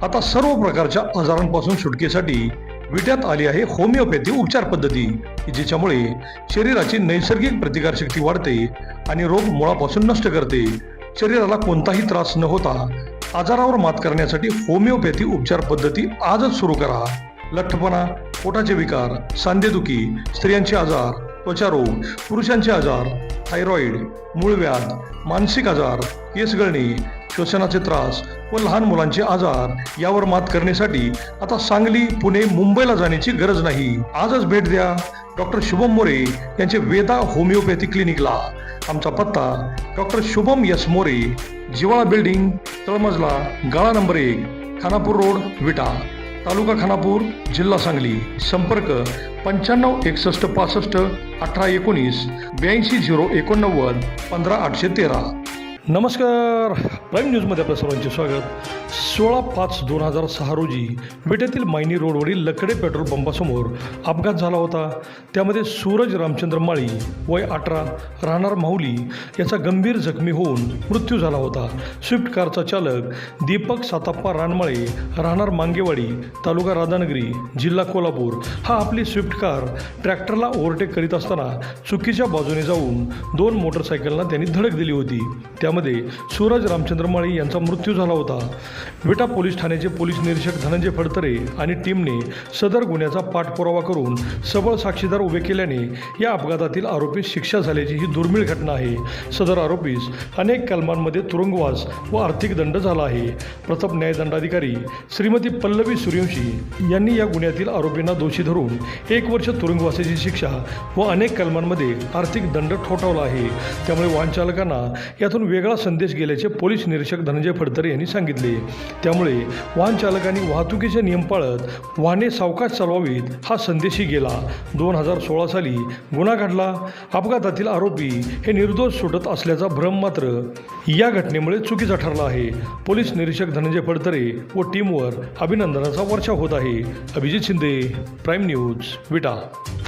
आता सर्व प्रकारच्या आजारांपासून सुटकेसाठी विट्यात आली आहे होमिओपॅथी उपचार पद्धती, जिच्यामुळे शरीराची नैसर्गिक प्रतिकारशक्ती वाढते आणि रोग मुळापासून नष्ट करते. शरीराला कोणताही त्रास न होता आजारावर मात करण्यासाठी होमिओपॅथी उपचार पद्धती आजच सुरू करा. लठ्ठपणा, पोटाचे विकार, सांधेदुखी, स्त्रियांचे आजार, त्वचारोग, पुरुषांचे आजार, थायरॉइड, मूळव्याध, मानसिक आजार, केस गळणे, श्वसनाचे त्रास व लहान मुलांचे आजार यावर मात करण्यासाठी आता सांगली, पुणे, मुंबईला जाण्याची गरज नाही. आजच भेट द्या डॉक्टर शुभम मोरे यांचे वेदा होमिओपॅथी क्लिनिकला. आमचा पत्ता डॉक्टर शुभम एस मोरे, जिवाळा बिल्डिंग, तळमजला, गाळा नंबर 1, खानापूर रोड, विटा, तालुका खानापूर, जिल्हा सांगली. संपर्क 95 61 65 18 19 82 089 15 813. नमस्कार, प्राईम न्यूजमध्ये आपल्या सर्वांचे स्वागत. 16/5/2006 रोजी विट्यातील मायनी रोडवरील लकडे पेट्रोल पंपासमोर अपघात झाला होता. त्यामध्ये सूरज रामचंद्र माळी, वय 18, राहणार माहुली याचा गंभीर जखमी होऊन मृत्यू झाला होता. स्विफ्ट कारचा चालक दीपक साताप्पा रानमाळे, राहणार मांगेवाडी, तालुका राधानगरी, जिल्हा कोल्हापूर हा आपली स्विफ्ट कार ट्रॅक्टरला ओव्हरटेक करीत असताना चुकीच्या बाजूने जाऊन 2 मोटरसायकलना त्यांनी धडक दिली होती. त्यामध्ये सूरज रामचंद्र माळी यांचा मृत्यू झाला होता. विटा पोलीस ठाण्याचे पोलीस निरीक्षक धनंजय फडतरे आणि टीमने सदर गुन्ह्याचा पाठपुरावा करून सबळ साक्षीदार उभे केल्याने या अपघातातील आरोपीस शिक्षा झाल्याची ही दुर्मिळ घटना आहे. सदर आरोपीस अनेक कलमांमध्ये तुरुंगवास व आर्थिक दंड झाला आहे. प्रथम न्यायदंडाधिकारी श्रीमती पल्लवी सूर्यवंशी यांनी या गुन्ह्यातील आरोपींना दोषी धरून 1 वर्ष तुरुंगवासाची शिक्षा व अनेक कलमांमध्ये आर्थिक दंड ठोठावला आहे. त्यामुळे वाहन चालकांना यातून वेगळा संदेश गेल्याचे पोलीस निरीक्षक धनंजय फडतरे यांनी सांगितले. त्यामुळे वाहन चालकांनी वाहतुकीचे नियम पाळत वाहने सावकाश चालवावीत हा संदेशही गेला. 2016 साली गुन्हा घडला. अपघातातील आरोपी हे निर्दोष सुटत असल्याचा भ्रम मात्र या घटनेमुळे चुकीचा ठरला आहे. पोलीस निरीक्षक धनंजय फडतरे व टीमवर अभिनंदनाचा वर्षाव होत आहे. अभिजित शिंदे, प्राईम न्यूज, विटा.